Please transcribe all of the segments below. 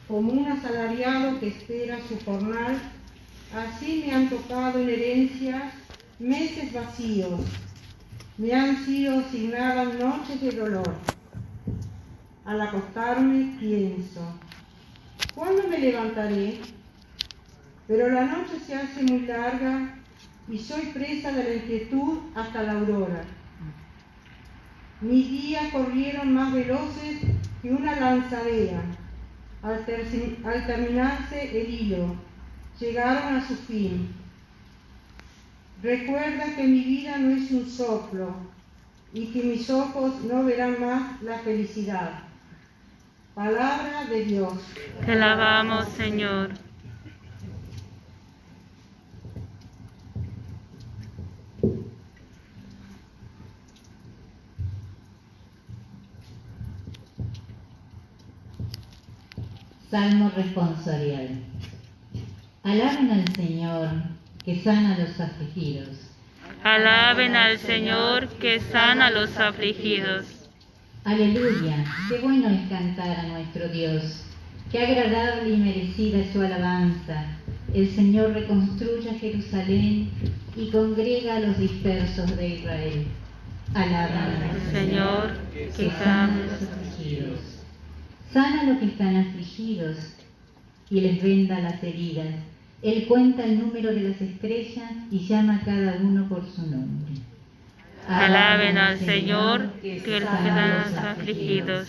como un asalariado que espera su jornal, así me han tocado en herencia meses vacíos, me han sido asignadas noches de dolor. Al acostarme pienso, ¿cuándo me levantaré? Pero la noche se hace muy larga y soy presa de la inquietud hasta la aurora. Mis días corrieron más veloces que una lanzadera. Al terminarse el hilo, llegaron a su fin. Recuerda que mi vida no es un soplo y que mis ojos no verán más la felicidad. Palabra de Dios. Te alabamos, Señor. Salmo responsorial. Alaben al Señor, que sana a los afligidos. Alaben al Señor, que sana a los afligidos. Aleluya, qué bueno es cantar a nuestro Dios. Qué agradable y merecida es su alabanza. El Señor reconstruye a Jerusalén y congrega a los dispersos de Israel. Alaben al Señor, que sana a los afligidos. Sana a los que están afligidos y les venda las heridas. Él cuenta el número de las estrellas y llama a cada uno por su nombre. Alaben al Señor, que sana a los afligidos.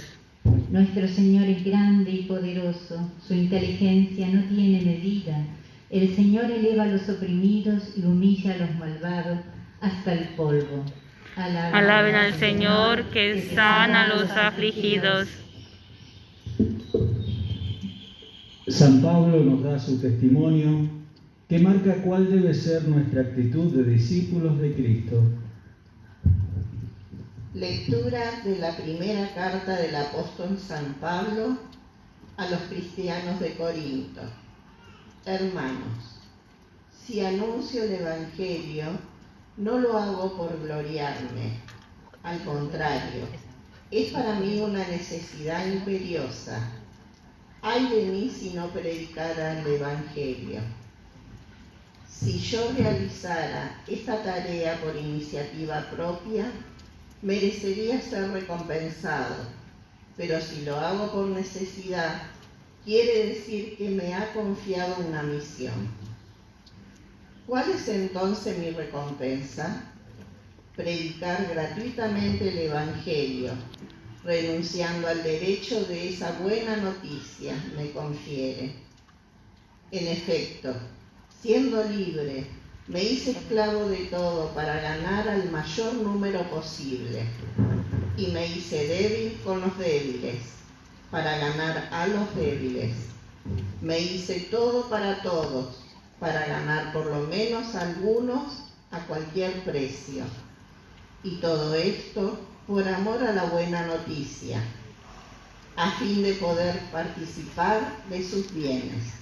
Nuestro Señor es grande y poderoso, su inteligencia no tiene medida. El Señor eleva a los oprimidos y humilla a los malvados hasta el polvo. Alaben al Señor, que sana a los afligidos. San Pablo nos da su testimonio que marca cuál debe ser nuestra actitud de discípulos de Cristo. Lectura de la primera carta del apóstol San Pablo a los cristianos de Corinto. Hermanos, si anuncio el Evangelio, no lo hago por gloriarme. Al contrario, es para mí una necesidad imperiosa. Ay de mí si no predicara el Evangelio. Si yo realizara esta tarea por iniciativa propia, merecería ser recompensado, pero si lo hago por necesidad, quiere decir que me ha confiado una misión. ¿Cuál es entonces mi recompensa? Predicar gratuitamente el Evangelio, renunciando al derecho de esa buena noticia me confiere. En efecto, siendo libre, me hice esclavo de todo para ganar al mayor número posible, y me hice débil con los débiles, para ganar a los débiles. Me hice todo para todos, para ganar por lo menos a algunos a cualquier precio. Y todo esto por amor a la buena noticia, a fin de poder participar de sus bienes.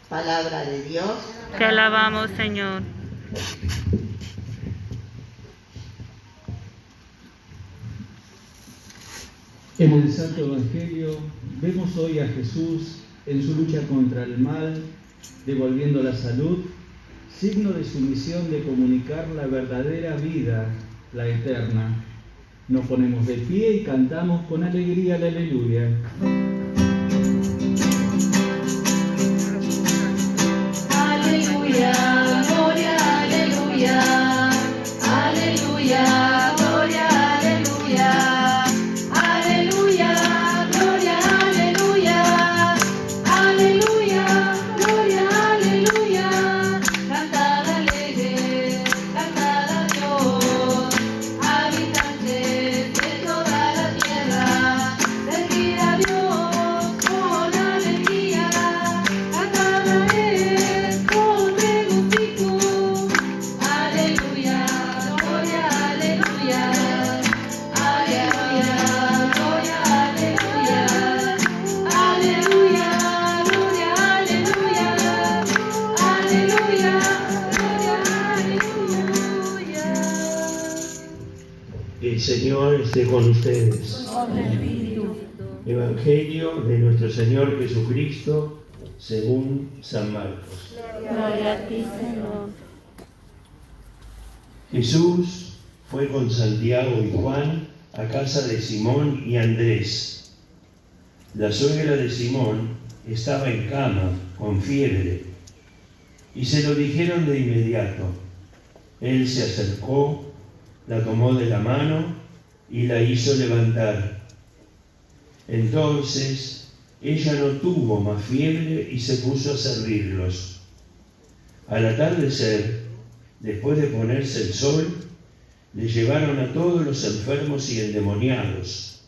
Palabra de Dios. Te alabamos, Señor. En el Santo Evangelio vemos hoy a Jesús en su lucha contra el mal, devolviendo la salud, signo de su misión de comunicar la verdadera vida, la eterna. Nos ponemos de pie y cantamos con alegría la aleluya. Aleluya, gloria, aleluya, aleluya, gloria, aleluya, aleluya, gloria, aleluya, aleluya, gloria, aleluya, cantad alegre, cantad a Dios, habitantes de toda la tierra, servir a Dios con alegría, cantad a Él con regocijo, aleluya, gloria, aleluya, aleluya, gloria, aleluya, aleluya, gloria, aleluya, aleluya, gloria, aleluya. El Señor esté con ustedes. Con el Espíritu. Evangelio de nuestro Señor Jesucristo según San Marcos. Gloria a ti, Señor. Jesús fue con Santiago y Juan a casa de Simón y Andrés. La suegra de Simón estaba en cama, con fiebre, y se lo dijeron de inmediato. Él se acercó, la tomó de la mano y la hizo levantar. Entonces ella no tuvo más fiebre y se puso a servirlos. Al atardecer, después de ponerse el sol, le llevaron a todos los enfermos y endemoniados,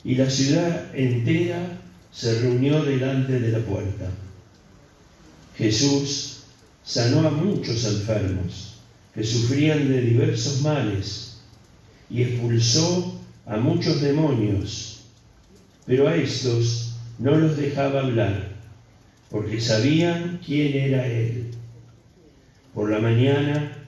y la ciudad entera se reunió delante de la puerta. Jesús sanó a muchos enfermos que sufrían de diversos males y expulsó a muchos demonios, pero a estos no los dejaba hablar, porque sabían quién era Él. Por la mañana,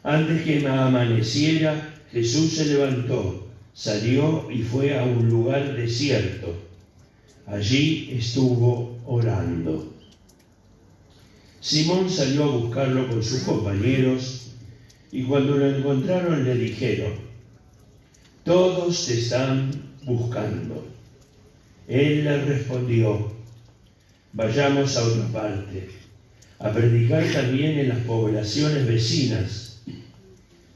antes que amaneciera, Jesús se levantó, salió y fue a un lugar desierto. Allí estuvo orando. Simón salió a buscarlo con sus compañeros y cuando lo encontraron le dijeron: «Todos te están buscando». Él les respondió: «Vayamos a otra parte, a predicar también en las poblaciones vecinas,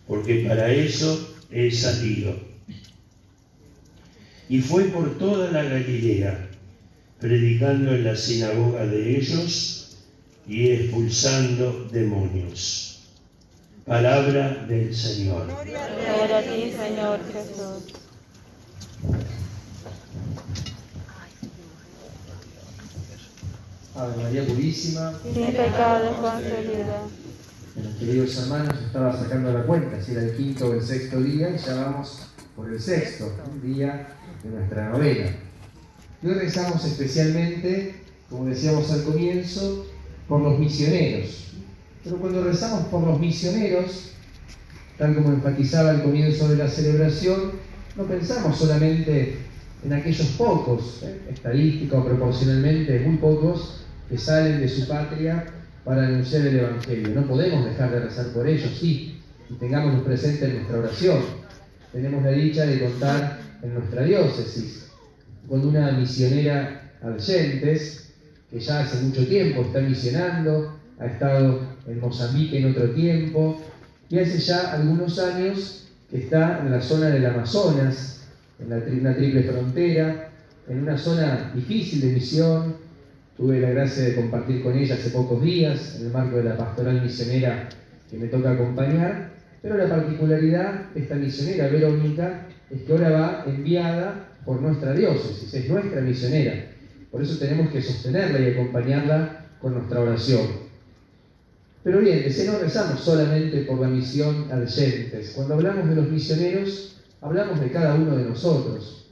porque para eso he salido». Y fue por toda la Galilea, predicando en la sinagoga de ellos y expulsando demonios. Palabra del Señor. Gloria a ti, Señor Jesús. Ave María Purísima, Sin pecado concebida. Bueno, queridos hermanos, estaba sacando la cuenta, si era el quinto o el sexto día, y ya vamos por el sexto día de nuestra novena. Y hoy rezamos especialmente, como decíamos al comienzo, por los misioneros. Pero cuando rezamos por los misioneros, tal como enfatizaba al comienzo de la celebración, no pensamos solamente en aquellos pocos, estadística o proporcionalmente muy pocos, que salen de su patria para anunciar el Evangelio. No podemos dejar de rezar por ellos, sí, y tengámoslos presentes en nuestra oración. Tenemos la dicha de contar en nuestra diócesis con una misionera Argentes, que ya hace mucho tiempo está misionando, ha estado en Mozambique en otro tiempo, y hace ya algunos años que está en la zona del Amazonas, en una triple frontera, en una zona difícil de misión. Tuve la gracia de compartir con ella hace pocos días, en el marco de la pastoral misionera que me toca acompañar, pero la particularidad de esta misionera, Verónica, es que ahora va enviada por nuestra diócesis, es nuestra misionera. Por eso tenemos que sostenerla y acompañarla con nuestra oración. Pero bien, no rezamos solamente por la misión Argentes. Cuando hablamos de los misioneros, hablamos de cada uno de nosotros.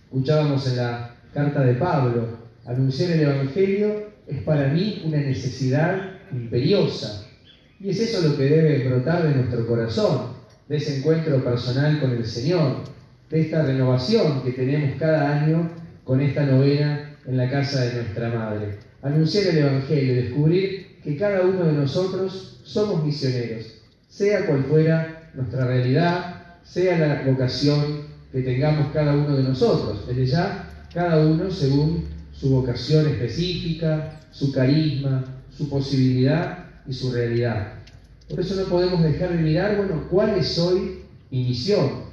Escuchábamos en la carta de Pablo: anunciar el Evangelio es para mí una necesidad imperiosa. Y es eso lo que debe brotar de nuestro corazón, de ese encuentro personal con el Señor, de esta renovación que tenemos cada año con esta novena en la casa de nuestra Madre. Anunciar el Evangelio, descubrir que cada uno de nosotros somos misioneros, sea cual fuera nuestra realidad, sea la vocación que tengamos cada uno de nosotros. Desde ya, cada uno según su vocación específica, su carisma, su posibilidad y su realidad. Por eso no podemos dejar de mirar, ¿cuál es hoy mi misión?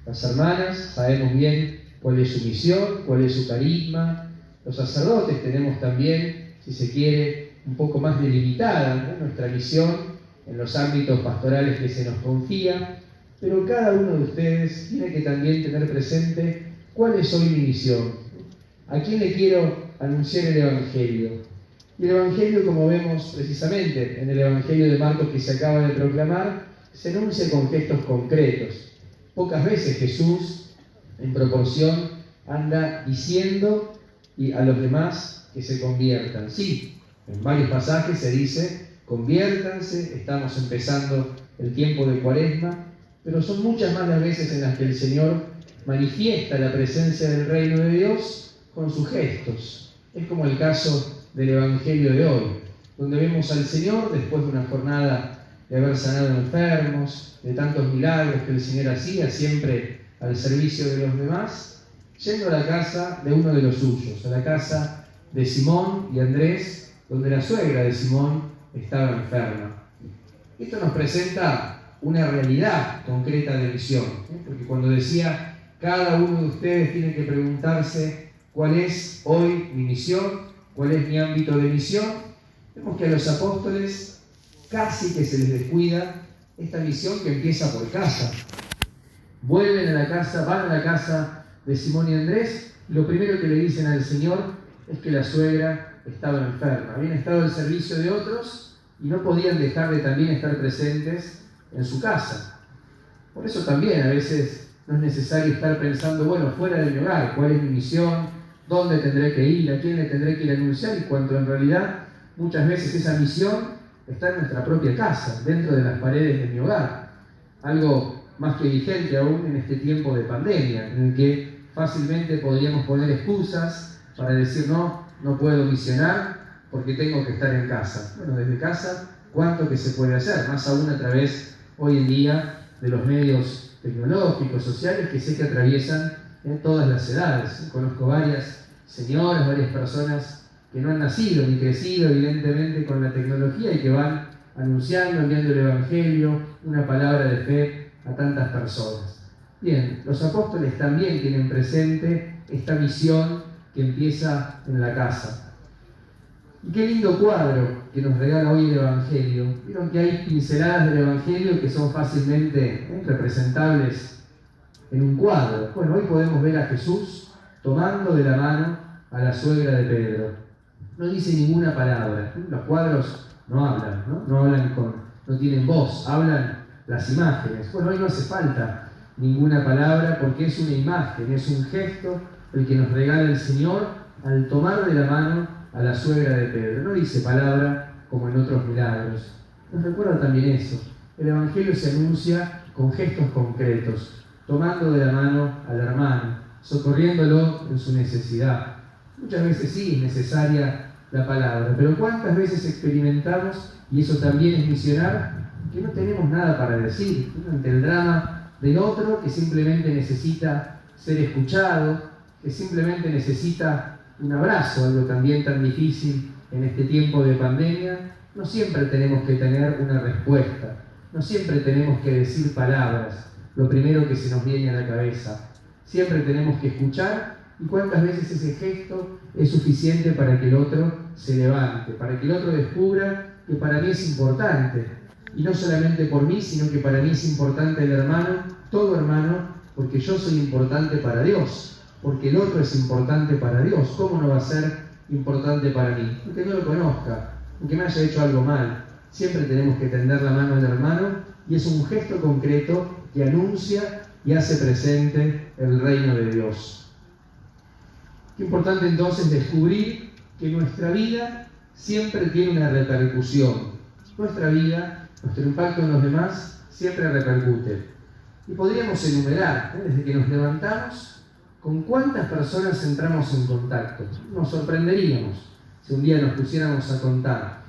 Las hermanas sabemos bien cuál es su misión, cuál es su carisma. Los sacerdotes tenemos también, si se quiere, un poco más delimitada nuestra misión en los ámbitos pastorales que se nos confía, pero cada uno de ustedes tiene que también tener presente cuál es hoy mi misión. ¿A quién le quiero anunciar el Evangelio? Y el Evangelio, como vemos precisamente en el Evangelio de Marcos que se acaba de proclamar, se anuncia con gestos concretos. Pocas veces Jesús, en proporción, anda diciendo a los demás que se conviertan. Sí, en varios pasajes se dice: conviértanse, estamos empezando el tiempo de Cuaresma, pero son muchas más las veces en las que el Señor manifiesta la presencia del reino de Dios con sus gestos. Es como el caso del Evangelio de hoy, donde vemos al Señor después de una jornada de haber sanado enfermos, de tantos milagros que el Señor hacía, siempre al servicio de los demás, yendo a la casa de uno de los suyos, a la casa de Simón y Andrés, donde la suegra de Simón estaba enferma. Esto nos presenta una realidad concreta de misión, porque cuando decía, cada uno de ustedes tiene que preguntarse cuál es hoy mi misión, cuál es mi ámbito de misión, vemos que a los apóstoles casi que se les descuida esta misión que empieza por casa. Vuelven a la casa, van a la casa de Simón y Andrés, y lo primero que le dicen al Señor es que la suegra estaba enferma. Habían estado al servicio de otros y no podían dejar de también estar presentes en su casa. Por eso también a veces no es necesario estar pensando, bueno, fuera de mi hogar, cuál es mi misión, dónde tendré que ir, a quién le tendré que ir a anunciar, y cuando en realidad muchas veces esa misión está en nuestra propia casa, dentro de las paredes de mi hogar. Algo más que vigente aún en este tiempo de pandemia, en el que fácilmente podríamos poner excusas para decir no puedo misionar porque tengo que estar en casa. Bueno, desde casa, ¿cuánto que se puede hacer? Más aún a través, hoy en día, de los medios tecnológicos, sociales, que sé que atraviesan todas las edades. Conozco varias señoras, varias personas que no han nacido ni crecido, evidentemente, con la tecnología y que van anunciando, enviando el Evangelio, una palabra de fe a tantas personas. Bien, los apóstoles también tienen presente esta misión que empieza en la casa. Y qué lindo cuadro que nos regala hoy el Evangelio. Vieron que hay pinceladas del Evangelio que son fácilmente representables en un cuadro. Bueno, hoy podemos ver a Jesús tomando de la mano a la suegra de Pedro. No dice ninguna palabra. Los cuadros no hablan, no tienen voz, hablan las imágenes. Bueno, hoy no hace falta ninguna palabra porque es una imagen, es un gesto el que nos regala el Señor al tomar de la mano a la suegra de Pedro. No dice palabra como en otros milagros. Nos recuerda también eso. El Evangelio se anuncia con gestos concretos, tomando de la mano al hermano, socorriéndolo en su necesidad. Muchas veces sí es necesaria la palabra, pero ¿cuántas veces experimentamos, y eso también es misionar, que no tenemos nada para decir ante el drama del otro que simplemente necesita ser escuchado, que simplemente necesita un abrazo, algo también tan difícil en este tiempo de pandemia? No siempre tenemos que tener una respuesta, no siempre tenemos que decir palabras, lo primero que se nos viene a la cabeza. Siempre tenemos que escuchar, y cuántas veces ese gesto es suficiente para que el otro se levante, para que el otro descubra que para mí es importante, y no solamente por mí, sino que para mí es importante el hermano, todo hermano, porque yo soy importante para Dios, porque el otro es importante para Dios. ¿Cómo no va a ser importante para mí? Aunque no lo conozca, aunque me haya hecho algo mal, siempre tenemos que tender la mano al hermano, y es un gesto concreto que anuncia y hace presente el reino de Dios. Qué importante entonces descubrir que nuestra vida siempre tiene una repercusión. Nuestra vida, nuestro impacto en los demás, siempre repercute. Y podríamos enumerar, desde que nos levantamos, con cuántas personas entramos en contacto. Nos sorprenderíamos si un día nos pusiéramos a contar.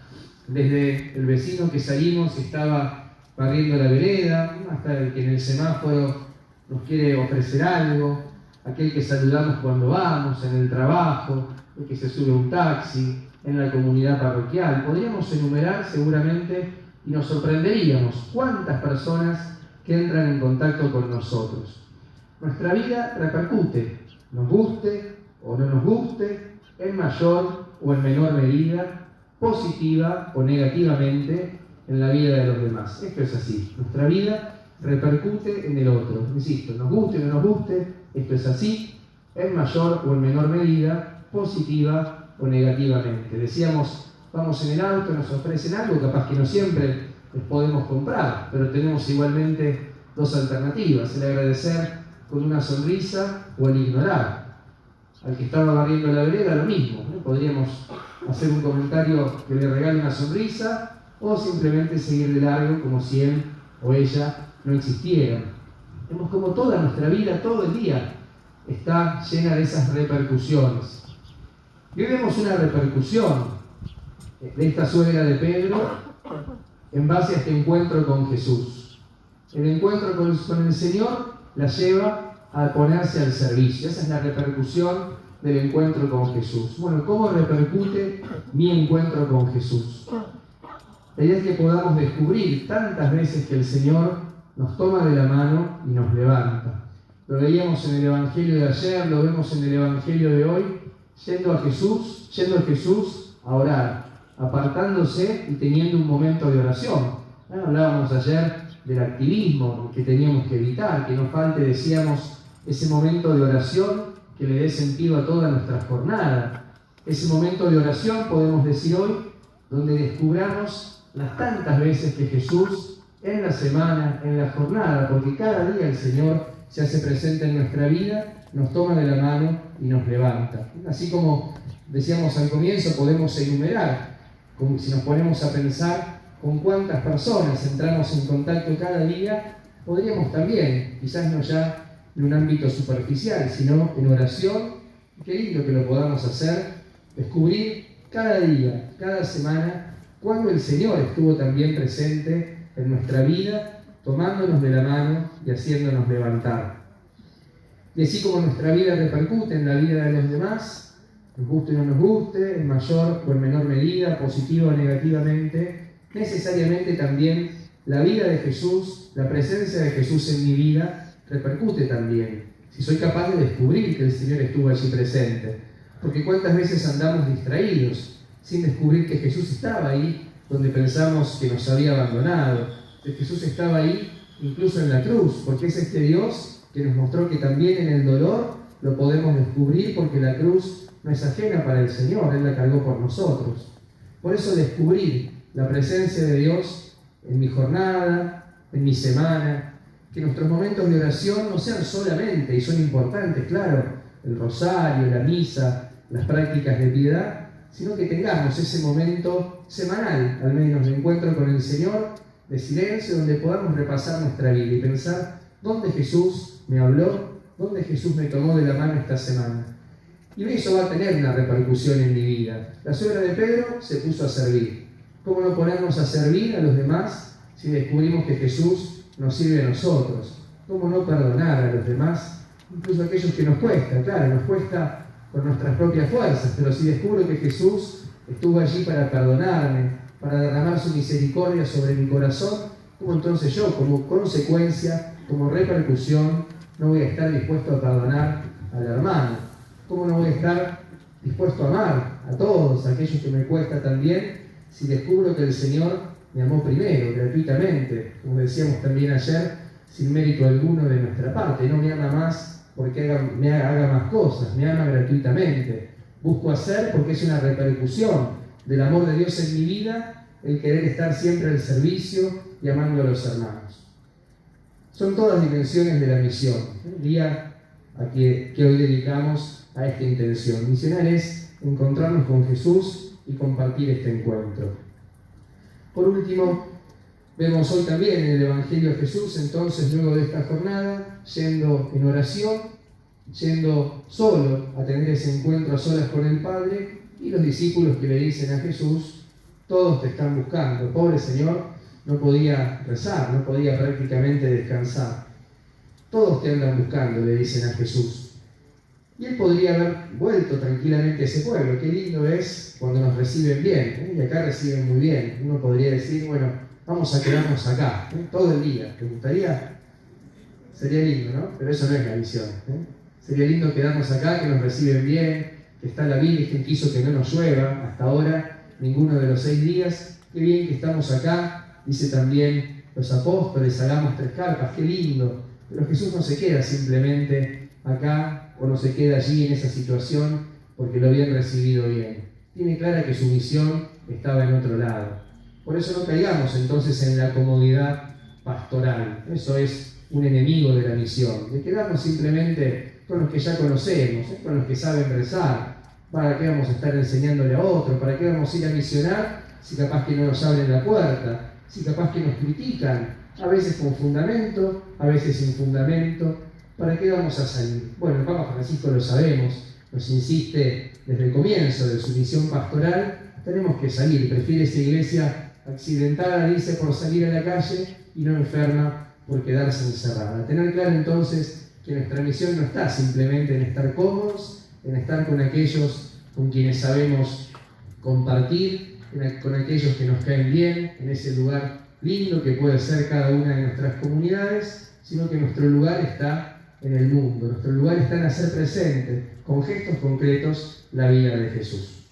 Desde el vecino que salimos y estaba barriendo la vereda, hasta el que en el semáforo nos quiere ofrecer algo, aquel que saludamos cuando vamos, en el trabajo, el que se sube a un taxi, en la comunidad parroquial. Podríamos enumerar seguramente y nos sorprenderíamos cuántas personas que entran en contacto con nosotros. Nuestra vida repercute, nos guste o no nos guste, en mayor o en menor medida, positiva o negativamente, en la vida de los demás. Esto es así. Nuestra vida repercute en el otro. Insisto, nos guste o no nos guste, esto es así, en mayor o en menor medida, positiva o negativamente. Decíamos, vamos en el auto, nos ofrecen algo, capaz que no siempre les podemos comprar, pero tenemos igualmente dos alternativas: el agradecer con una sonrisa o el ignorar. Al que estaba barriendo la vereda, lo mismo, ¿no? Podríamos hacer un comentario que le regale una sonrisa o simplemente seguir de largo como si él o ella no existieran. Vemos como toda nuestra vida, todo el día, está llena de esas repercusiones. Y hoy vemos una repercusión de esta suegra de Pedro en base a este encuentro con Jesús. El encuentro con el Señor la lleva a ponerse al servicio. Esa es la repercusión del encuentro con Jesús. Bueno, ¿cómo repercute mi encuentro con Jesús? La idea es que podamos descubrir tantas veces que el Señor nos toma de la mano y nos levanta. Lo veíamos en el Evangelio de ayer, lo vemos en el Evangelio de hoy, yendo a Jesús a orar, apartándose y teniendo un momento de oración. Hablábamos ayer del activismo que teníamos que evitar, que no falte, decíamos, ese momento de oración que le dé sentido a toda nuestra jornada. Ese momento de oración, podemos decir hoy, donde descubramos las tantas veces que Jesús en la semana, en la jornada, porque cada día el Señor se hace presente en nuestra vida, nos toma de la mano y nos levanta. Así como decíamos al comienzo, podemos enumerar, como si nos ponemos a pensar con cuántas personas entramos en contacto cada día, podríamos también, quizás no ya en un ámbito superficial, sino en oración, qué lindo que lo podamos hacer, descubrir cada día, cada semana, cuando el Señor estuvo también presente en nuestra vida, tomándonos de la mano y haciéndonos levantar. Y así como nuestra vida repercute en la vida de los demás, nos guste o no nos guste, en mayor o en menor medida, positiva o negativamente, necesariamente también la vida de Jesús, la presencia de Jesús en mi vida, repercute también. Si soy capaz de descubrir que el Señor estuvo allí presente. Porque cuántas veces andamos distraídos, sin descubrir que Jesús estaba ahí, donde pensamos que nos había abandonado, que Jesús estaba ahí incluso en la cruz, porque es este Dios que nos mostró que también en el dolor lo podemos descubrir, porque la cruz no es ajena para el Señor, Él la cargó por nosotros. Por eso descubrir la presencia de Dios en mi jornada, en mi semana, que nuestros momentos de oración no sean solamente, y son importantes, claro, el rosario, la misa, las prácticas de piedad, sino que tengamos ese momento semanal, al menos, de encuentro con el Señor, de silencio, donde podamos repasar nuestra vida y pensar dónde Jesús me habló, dónde Jesús me tomó de la mano esta semana. Y eso va a tener una repercusión en mi vida. La suegra de Pedro se puso a servir. ¿Cómo no ponernos a servir a los demás si descubrimos que Jesús nos sirve a nosotros? ¿Cómo no perdonar a los demás, incluso a aquellos que nos cuesta? Claro, nos cuesta con nuestras propias fuerzas, pero si descubro que Jesús estuvo allí para perdonarme, para derramar su misericordia sobre mi corazón, ¿cómo entonces yo, como consecuencia, como repercusión, no voy a estar dispuesto a perdonar al hermano? ¿Cómo no voy a estar dispuesto a amar a todos aquellos que me cuesta también, si descubro que el Señor me amó primero, gratuitamente, como decíamos también ayer, sin mérito alguno de nuestra parte? No me ama más porque me haga más cosas, me ama gratuitamente. Busco hacer porque es una repercusión del amor de Dios en mi vida, el querer estar siempre al servicio y amando a los hermanos. Son todas dimensiones de la misión, el día que hoy dedicamos a esta intención. Misionar es encontrarnos con Jesús y compartir este encuentro. Por último, vemos hoy también en el Evangelio de Jesús, entonces, luego de esta jornada, yendo en oración, yendo solo a tener ese encuentro a solas con el Padre, y los discípulos que le dicen a Jesús: todos te están buscando. Pobre Señor, no podía rezar, no podía prácticamente descansar. Todos te andan buscando, le dicen a Jesús. Y él podría haber vuelto tranquilamente a ese pueblo. Qué lindo es cuando nos reciben bien, y acá reciben muy bien. Uno podría decir, bueno, vamos a quedarnos acá, todo el día. ¿Te gustaría? Sería lindo, ¿no? Pero eso no es la misión. Sería lindo quedarnos acá, que nos reciben bien, que está la Virgen, que hizo que no nos llueva hasta ahora, ninguno de los 6 días. Qué bien que estamos acá, dice también los apóstoles, hagamos 3 carpas, qué lindo. Pero Jesús no se queda simplemente acá, o no se queda allí en esa situación porque lo habían recibido bien. Tiene clara que su misión estaba en otro lado. Por eso no caigamos entonces en la comodidad pastoral. Eso es un enemigo de la misión, de quedarnos simplemente con los que ya conocemos, con los que saben rezar. ¿Para qué vamos a estar enseñándole a otro? ¿Para qué vamos a ir a misionar si capaz que no nos abren la puerta? Si capaz que nos critican A veces con fundamento, a veces sin fundamento. ¿Para qué vamos a salir? Bueno, el Papa Francisco lo sabemos, nos insiste desde el comienzo de su misión pastoral, tenemos que salir. Prefiere esa iglesia accidentada, dice, por salir a la calle y no enferma por quedarse encerrada. Tener claro entonces que nuestra misión no está simplemente en estar cómodos, en estar con aquellos con quienes sabemos compartir, con aquellos que nos caen bien, en ese lugar lindo que puede ser cada una de nuestras comunidades, sino que nuestro lugar está en el mundo, nuestro lugar está en hacer presente, con gestos concretos, la vida de Jesús.